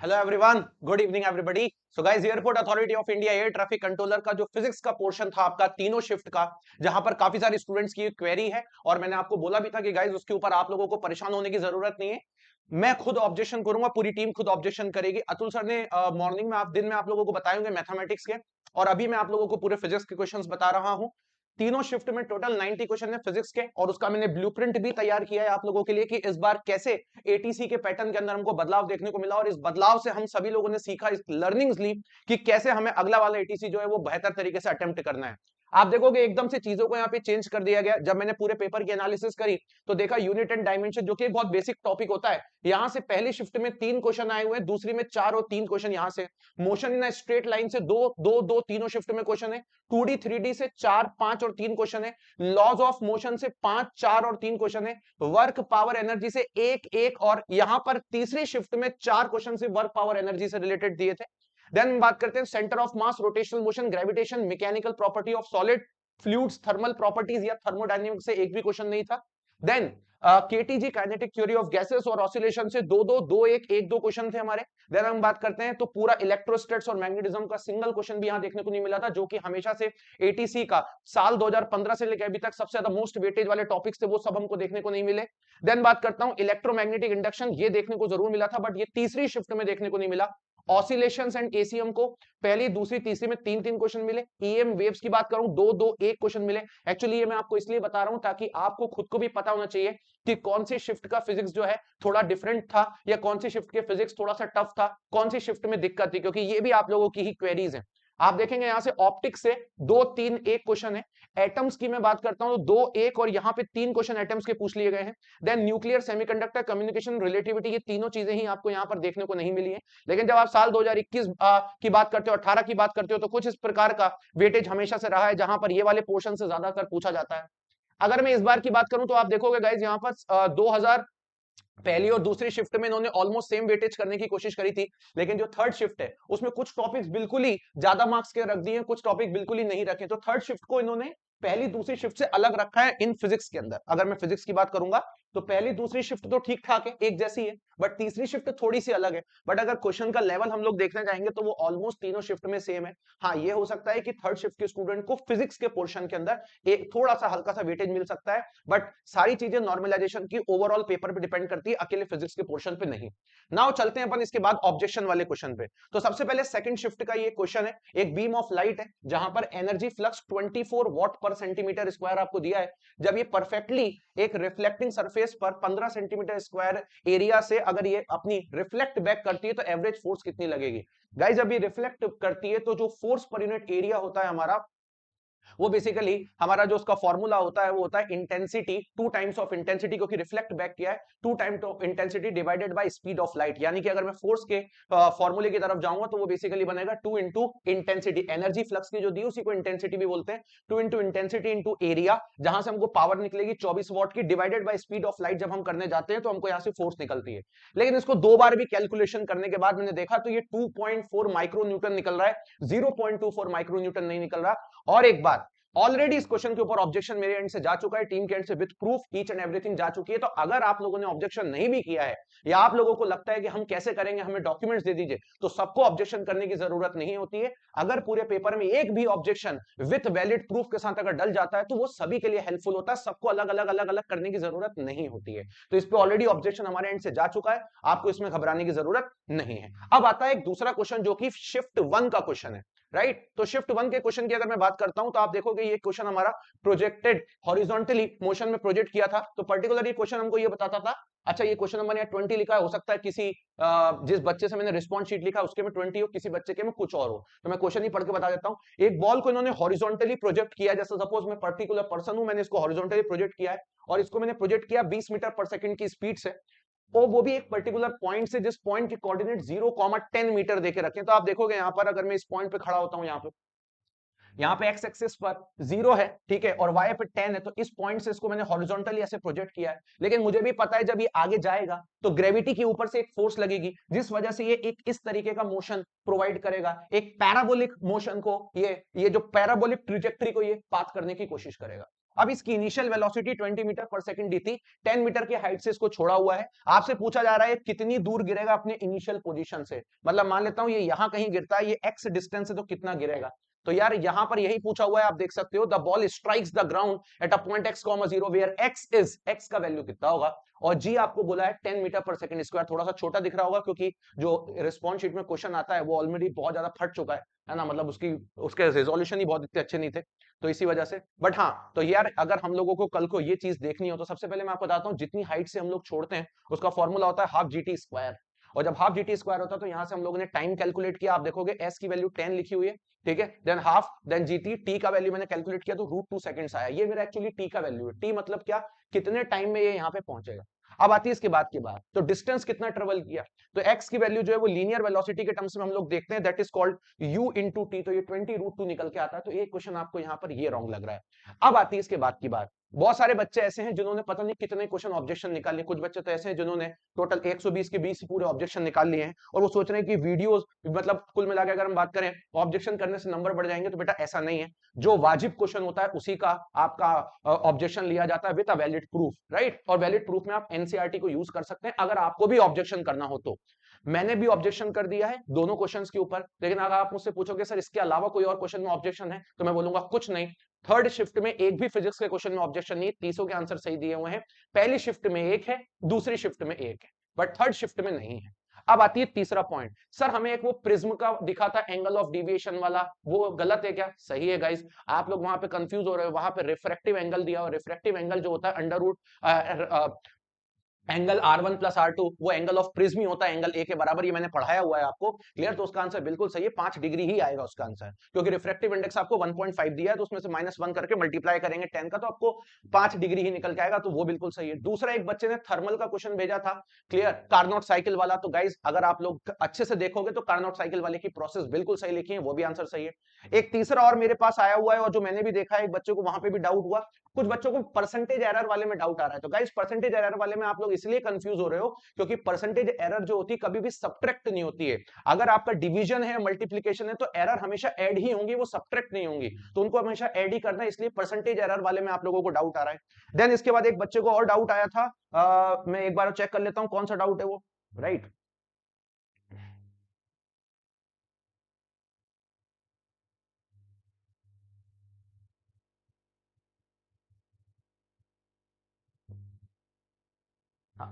Hello everyone, good evening everybody. So guys, airport authority of India air traffic controller का जो physics का portion था आपका तीनों शिफ्ट का, जहां पर काफी सारे स्टूडेंट्स की क्वेरी है और मैंने आपको बोला भी था कि गाइस उसके ऊपर आप लोगों को परेशान होने की जरूरत नहीं है। मैं खुद ऑब्जेक्शन करूंगा, पूरी टीम खुद ऑब्जेक्शन करेगी। अतुल सर ने मॉर्निंग में दिन में आप लोगों को बताए होंगे मैथमेटिक्स के, और अभी मैं आप लोगों को पूरे फिजिक्स के क्वेश्चंस बता रहा हूं। तीनों शिफ्ट में टोटल 90 क्वेश्चन है फिजिक्स के, और उसका मैंने ब्लूप्रिंट भी तैयार किया है आप लोगों के लिए कि इस बार कैसे एटीसी के पैटर्न के अंदर हमको बदलाव देखने को मिला, और इस बदलाव से हम सभी लोगों ने सीखा, इस लर्निंग्स ली कि कैसे हमें अगला वाला एटीसी जो है वो बेहतर तरीके से अटेम्प्ट करना है। आप देखोगे एकदम से चीजों को यहाँ पे चेंज कर दिया गया। जब मैंने पूरे पेपर की एनालिसिस करी तो देखा यूनिट एंड डायमेंशन, जो कि एक बहुत बेसिक टॉपिक होता है, यहां से पहली शिफ्ट में 3 क्वेश्चन आए हुए हैं, दूसरी में 4 और 3 क्वेश्चन यहाँ से। मोशन इन स्ट्रेट लाइन से दो दो दो तीनों शिफ्ट में क्वेश्चन है। 2D 3D से 4 5 और 3 क्वेश्चन है। लॉज ऑफ मोशन से 5 4 और 3 क्वेश्चन है। वर्क पावर एनर्जी से एक एक, और यहां पर तीसरी शिफ्ट में 4 क्वेश्चन से वर्क पावर एनर्जी से रिलेटेड दिए थे। देन बात करते हैं centre of mass, rotational motion, gravitation, mechanical property of solid, fluids, thermal properties या थर्मोडायनेमिक्स से एक भी क्वेश्चन नहीं था। Then KTG kinetic theory of gases और ऑसिलेशन से दो दो दो एक दो क्वेश्चन थे हमारे। देन हम बात करते हैं तो पूरा इलेक्ट्रोस्टैट्स और मैग्नेटिज्म का सिंगल क्वेश्चन भी यहां देखने को नहीं मिला था, जो कि हमेशा से एटीसी का साल 2015 से लेकर अभी तक सबसे ज्यादा मोस्ट वेटेज वाले टॉपिक्स थे, वो सब हमको देखने को नहीं मिले। देन बात करता हूं इलेक्ट्रोमैग्नेटिक इंडक्शन, ये देखने को जरूर मिला था बट ये तीसरी शिफ्ट में देखने को नहीं मिला। ऑसिलेशंस एंड एसीएम को पहली दूसरी तीसरी में 3 3 क्वेश्चन मिले। ईएम वेव्स की बात करूं 2 2 1 क्वेश्चन मिले। एक्चुअली ये मैं आपको इसलिए बता रहा हूं ताकि आपको खुद को भी पता होना चाहिए कि कौन सी शिफ्ट का फिजिक्स जो है थोड़ा डिफरेंट था, या कौन सी शिफ्ट के फिजिक्स थोड़ा सा टफ था, कौन सी शिफ्ट में दिक्कत थी, क्योंकि ये भी आप लोगों की ही क्वेरीज है। आप देखेंगे यहां से ऑप्टिक्स से 2 3 1 क्वेश्चन है। एटम्स की मैं बात करता हूं तो 2 1 और यहां पे 3 क्वेश्चन एटम्स के पूछ लिए गए हैं। Then nuclear, semiconductor, communication, relativity, ये तीनों चीजें ही आपको यहां पर देखने को नहीं मिली है। लेकिन जब आप साल 2021 की बात करते हो, 18 की बात करते हो, तो कुछ इस प्रकार का वेटेज हमेशा से रहा है जहां पर ये वाले पोर्शन से ज्यादातर पूछा जाता है। अगर मैं इस बार की बात करूं तो आप देखोगे गाइज यहाँ पर 2000 पहली और दूसरी शिफ्ट में इन्होंने ऑलमोस्ट सेम वेटेज करने की कोशिश करी थी, लेकिन जो थर्ड शिफ्ट है उसमें कुछ टॉपिक्स बिल्कुल ही ज्यादा मार्क्स के रख दिए, कुछ टॉपिक बिल्कुल ही नहीं रखे। तो थर्ड शिफ्ट को इन्होंने पहली दूसरी शिफ्ट से अलग रखा है इन फिजिक्स के अंदर। अगर मैं फिजिक्स की बात करूंगा तो पहली दूसरी शिफ्ट तो ठीक ठाक है, एक जैसी है, बट तीसरी शिफ्ट थोड़ी सी अलग है। बट अगर क्वेश्चन का लेवल हम लोग देखने जाएंगे तो वो ऑलमोस्ट तीनों शिफ्ट में सेम है। हाँ, ये हो सकता है कि थर्ड शिफ्ट के स्टूडेंट को फिजिक्स के पोर्शन के अंदर एक थोड़ा सा हल्का सा वेटेज मिल सकता है, बट सारी चीजें नॉर्मलाइजेशन की ओवरऑल पेपर पे डिपेंड करती है, अकेले फिजिक्स के पोर्शन पे नहीं। नाउ चलते हैं अपन इसके बाद ऑब्जेक्शन वाले क्वेश्चन पे। तो सबसे पहले सेकंड शिफ्ट का ये क्वेश्चन है। एक बीम ऑफ लाइट है जहां पर एनर्जी फ्लक्स 24 वॉट पर सेंटीमीटर स्क्वायर आपको दिया है। जब ये परफेक्टली एक रिफ्लेक्टिंग सरफेस पर 15 सेंटीमीटर स्क्वायर एरिया से अगर ये अपनी रिफ्लेक्ट बैक करती है तो एवरेज फोर्स कितनी लगेगी। गाइस, जब ये रिफ्लेक्ट करती है तो जो फोर्स पर यूनिट एरिया होता है हमारा, वो बेसिकली हमारा जो उसका फॉर्मूला होता है वो होता है इंटेंसिटी, 2 टाइम्स ऑफ इंटेंसिटी, क्योंकि रिफ्लेक्ट बैक किया है, 2 times of intensity divided by speed of light. यानी कि अगर मैं फोर्स के फॉर्मूले की तरफ जाऊंगा तो वो बेसिकली बनेगा 2 इंटू इंटेंसिटी। एनर्जी फ्लक्स की जो दी उसी को इंटेंसिटी भी बोलते हैं। 2 इंटू इंटेंसिटी इंटू एरिया, जहां से हमको पावर निकलेगी 24 वॉट की, divided by speed of light. जब हम करने जाते हैं तो हमको यहां से फोर्स निकलती है। लेकिन इसको 2 बार भी कैलकुलेशन करने के बाद मैंने देखा तो ये 2.4 माइक्रो न्यूटन निकल रहा है, 0.24 माइक्रो न्यूटन नहीं निकल रहा। और एक बात, ऑलरेडी इस क्वेश्चन के ऊपर ऑब्जेक्शन मेरे एंड से जा चुका है, टीम के एंड से with proof each and everything जा चुकी है। तो अगर आप लोगों ने ऑब्जेक्शन नहीं भी किया है, या आप लोगों को लगता है कि हम कैसे करेंगे, हमें डॉक्यूमेंट्स दे दीजिए, तो सबको ऑब्जेक्शन करने की जरूरत नहीं होती है। अगर पूरे पेपर में एक भी ऑब्जेक्शन विथ वैलिड प्रूफ के साथ अगर डल जाता है तो वो सभी के लिए हेल्पफुल होता है, सबको अलग अलग अलग अलग करने की जरूरत नहीं होती है। तो इस पे ऑलरेडी ऑब्जेक्शन हमारे एंड से जा चुका है, आपको इसमें घबराने की जरूरत नहीं है। अब आता है एक दूसरा क्वेश्चन जो कि शिफ्ट 1 का क्वेश्चन है, राइट। तो शिफ्ट 1 के क्वेश्चन की अगर मैं बात करता हूं तो आप देखोगे ये क्वेश्चन हमारा प्रोजेक्टेड हॉरिजॉन्टली मोशन में प्रोजेक्ट किया था। तो पर्टिकुलर ये क्वेश्चन हमको ये बताता था, अच्छा ये क्वेश्चन नंबर 20 लिखा है, हो सकता है किसी जिस बच्चे से मैंने रिस्पॉन्स शीट लिखा उसके में 20 हो, किसी बच्चे के में कुछ और हो। तो मैं क्वेश्चन ही पढ़ के बता देता हूं। एक बॉल को इन्होंने हॉरिजॉन्टली प्रोजेक्ट किया, जैसे सपोज मैं पर्टिकुलर पर्सन हूं, मैंने इसको हॉरिजॉन्टली प्रोजेक्ट किया है, और इसको मैंने प्रोजेक्ट किया 20 मीटर पर सेकंड की स्पीड से, और वो भी एक पर्टिकुलर पॉइंट से जिस पॉइंट के कोऑर्डिनेट 0,10 मीटर देके रखे। तो आप देखोगे यहां पर अगर मैं इस पॉइंट पे खड़ा होता हूं, यहाँ पे एक्स एक्सिस पर 0 है, ठीक है, और वाई पे 10 है, तो इस पॉइंट से इसको मैंने हॉरिजॉन्टली ऐसे प्रोजेक्ट किया है। लेकिन मुझे भी पता है जब ये आगे जाएगा तो ग्रेविटी के ऊपर से एक फोर्स लगेगी, जिस वजह से ये एक इस तरीके का मोशन प्रोवाइड करेगा, एक पैराबोलिक मोशन को, ये जो पैराबोलिक ट्रिजेक्टरी को ये पाथ करने की कोशिश करेगा। अब इसकी इनिशियल वेलोसिटी 20 मीटर पर सेकंड दी थी, 10 मीटर की हाइट से इसको छोड़ा हुआ है। आपसे पूछा जा रहा है कितनी दूर गिरेगा अपने इनिशियल पोजीशन से, मतलब मान लेता हूं ये यहां कहीं गिरता है, ये एक्स डिस्टेंस है, तो कितना गिरेगा। तो यार यहां पर यही पूछा हुआ है, आप देख सकते हो the ball strikes the ground at a point x comma 0 where x का वैल्यू कितना होगा, और जी आपको बोला है 10 मीटर पर सेकंड स्क्वायर। थोड़ा सा छोटा दिख रहा होगा क्योंकि जो रिस्पॉन्स शीट में क्वेश्चन आता है वो ऑलरेडी बहुत ज्यादा फट चुका है ना, मतलब उसकी उसके रेजोल्यूशन ही बहुत इतने अच्छे नहीं थे, तो इसी वजह से। बट हाँ, तो यार अगर हम लोगों को कल को ये चीज देखनी हो तो सबसे पहले मैं आपको बताता हूँ, जितनी हाइट से हम लोग छोड़ते हैं उसका फॉर्मूला होता है हाफ जी टी स्क्वायर, और जब हाफ जी टी स्क्वायर होता है तो यहां से हम लोगों ने टाइम कैलकुलेट किया, आप देखोगे एस की वैल्यू 10 लिखी हुई है, ठीक है, then half, then GT, T का वैल्यू मैंने कैलकुलेट किया तो √2 सेकंड्स आया, ये मेरा एक्चुअली टी का वैल्यू है। टी मतलब क्या, कितने टाइम में ये यहाँ पे पहुंचेगा। अब आती है इसके बाद की बात, तो डिस्टेंस कितना ट्रेवल किया, तो एक्स की वैल्यू जो है वो लीनियर वेलोसिटी के टर्म्स में हम लोग देखते हैं, that is called u into T, तो ये 20√2 निकल के आता है, तो एक क्वेश्चन आपको यहाँ पर ये रॉन्ग लग रहा है। अब आती है इसके बाद की बात, बहुत सारे बच्चे ऐसे हैं जिन्होंने पता नहीं कितने क्वेश्चन ऑब्जेक्शन निकाल लिए, कुछ बच्चे तो ऐसे हैं जिन्होंने टोटल 120 के 20 पूरे ऑब्जेक्शन निकाल लिए हैं, और वो सोच रहे हैं कि वीडियोस, मतलब कुल मिला के अगर हम बात करें ऑब्जेक्शन करने से नंबर बढ़ जाएंगे, तो बेटा ऐसा नहीं है। जो वाजिब क्वेश्चन होता है उसी का आपका ऑब्जेक्शन लिया जाता है with a valid proof, right, और वैलिड प्रूफ में आप एनसीईआरटी को यूज कर सकते हैं अगर आपको भी ऑब्जेक्शन करना हो तो। मैंने भी ऑब्जेक्शन कर दिया है दोनों क्वेश्चंस के ऊपर, लेकिन अगर आप मुझसे पूछोगे सर इसके अलावा कोई और क्वेश्चन में ऑब्जेक्शन है, तो मैं बोलूंगा कुछ नहीं। थर्ड शिफ्ट में एक भी फिजिक्स के क्वेश्चन में ऑब्जेक्शन नहीं, तीसों के आंसर सही दिए हुए हैं। पहली शिफ्ट में एक है, दूसरी शिफ्ट में एक है, बट थर्ड शिफ्ट में नहीं है। अब आती है तीसरा पॉइंट, सर हमें एक वो प्रिज्म का दिखा था एंगल ऑफ डिविएशन वाला, वो गलत है क्या? सही है गाइस, आप लोग वहां पे कंफ्यूज हो रहे हो, वहां पे रिफ्रैक्टिव एंगल दिया, और रिफ्रैक्टिव एंगल जो होता है under root angle R1 plus R2, वो एंगल ऑफ प्रिज्म ही होता है एंगल ए के बराबर, ये मैंने पढ़ाया हुआ है आपको, क्लियर। तो उसका आंसर बिल्कुल सही है, 5 डिग्री ही आएगा उसका आंसर, क्योंकि रिफ्रैक्टिव इंडेक्स आपको 1.5 दिया है, तो उसमें से -1 करके मल्टीप्लाई करेंगे 10 का, तो आपको 5 डिग्री ही निकल के आएगा, तो वो बिल्कुल सही है। दूसरा, एक बच्चे ने थर्मल का क्वेश्चन भेजा था, क्लियर, कार्नोट साइकिल वाला, तो गाइज अगर आप लोग अच्छे से देखोगे तो कार्नोट साइकिल वाले की प्रोसेस बिल्कुल सही लिखी है, वो भी आंसर सही है। एक तीसरा और मेरे पास आया हुआ है, और जो मैंने भी देखा है एक बच्चे को वहां पे भी डाउट हुआ, कुछ बच्चों को परसेंटेज एरर वाले में डाउट आ रहा है। तो गाइस परसेंटेज एरर वाले में आप लोग इसलिए कंफ्यूज हो रहे हो क्योंकि परसेंटेज एरर जो होती है कभी भी सब्ट्रैक्ट नहीं होती है। अगर आपका डिवीजन है, मल्टीप्लिकेशन है, तो एरर हमेशा ऐड ही होंगी, वो सब्ट्रैक्ट नहीं होंगी, तो उनको हमेशा ऐड ही करना है, इसलिए परसेंटेज एरर वाले में आप लोगों को डाउट आ रहा है। देन इसके बाद एक बच्चे को और डाउट आया था, मैं एक बार चेक कर लेता हूं कौन सा डाउट है वो, राइट।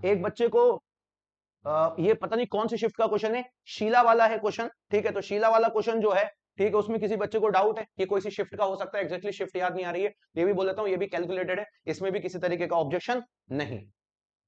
एक बच्चे को ये पता नहीं कौन सी शिफ्ट का क्वेश्चन है, शीला वाला है क्वेश्चन, ठीक है, तो शीला वाला क्वेश्चन जो है, ठीक है, उसमें किसी बच्चे को डाउट है कि कोई सी शिफ्ट का हो सकता है, एग्जैक्टली शिफ्ट याद नहीं आ रही है, ये भी बोल देता हूं, ये भी कैलकुलेटेड है, इसमें भी किसी तरीके का ऑब्जेक्शन नहीं।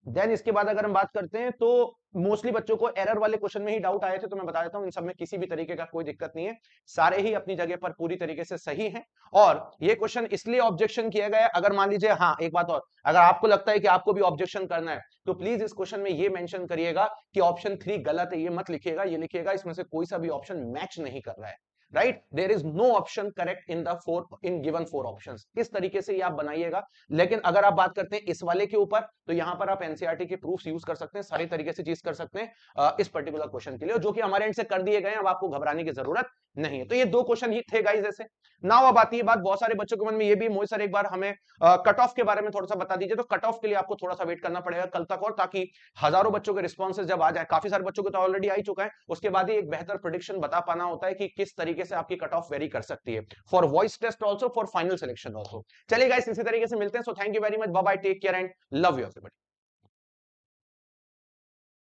देन इसके बाद अगर हम बात करते हैं तो मोस्टली बच्चों को एरर वाले क्वेश्चन में ही डाउट आए थे, तो मैं बता देता हूं इन सब में किसी भी तरीके का कोई दिक्कत नहीं है, सारे ही अपनी जगह पर पूरी तरीके से सही हैं। और ये क्वेश्चन इसलिए ऑब्जेक्शन किया गया है, अगर मान लीजिए, हाँ एक बात और, अगर आपको लगता है कि आपको भी ऑब्जेक्शन करना है तो प्लीज इस क्वेश्चन में ये मेंशन करिएगा कि ऑप्शन 3 गलत है, ये मत लिखिएगा, ये लिखिएगा इसमें से कोई सा भी ऑप्शन मैच नहीं कर रहा है, right, there is no option correct in the four, in given 4 options, इस तरीके से ये आप बनाइएगा। लेकिन अगर आप बात करते हैं इस वाले के ऊपर, तो यहां पर आप एनसीईआरटी के प्रूफ्स यूज कर सकते हैं, सारी तरीके से चीज कर सकते हैं इस पर्टिकुलर क्वेश्चन के लिए, जो कि हमारे एंड से कर दिए गए हैं, अब आपको घबराने की जरूरत नहीं है। तो ये 2 क्वेश्चन ही थे गाइस ऐसे। नाउ अब आती है बात, बहुत सारे बच्चों के मन में ये भी, मोहित सर एक बार हमें कट ऑफ के बारे में थोड़ा सा बता दीजिए, तो कट ऑफ के लिए आपको थोड़ा सा वेट करना पड़ेगा कल तक, और ताकि हजारों बच्चों के रिस्पॉन्सेज जब आ जाए, काफी सारे बच्चों को तो ऑलरेडी आ ही चुका है, उसके बाद ही एक बेहतर प्रिडिक्शन बता पाना होता है कि किस तरीके से आपकी कट ऑफ वेरी कर सकती है, for voice test also, for final selection also. चलिए गाइस इसी तरीके से मिलते हैं, so thank you very much, bye bye, take care and love you everybody.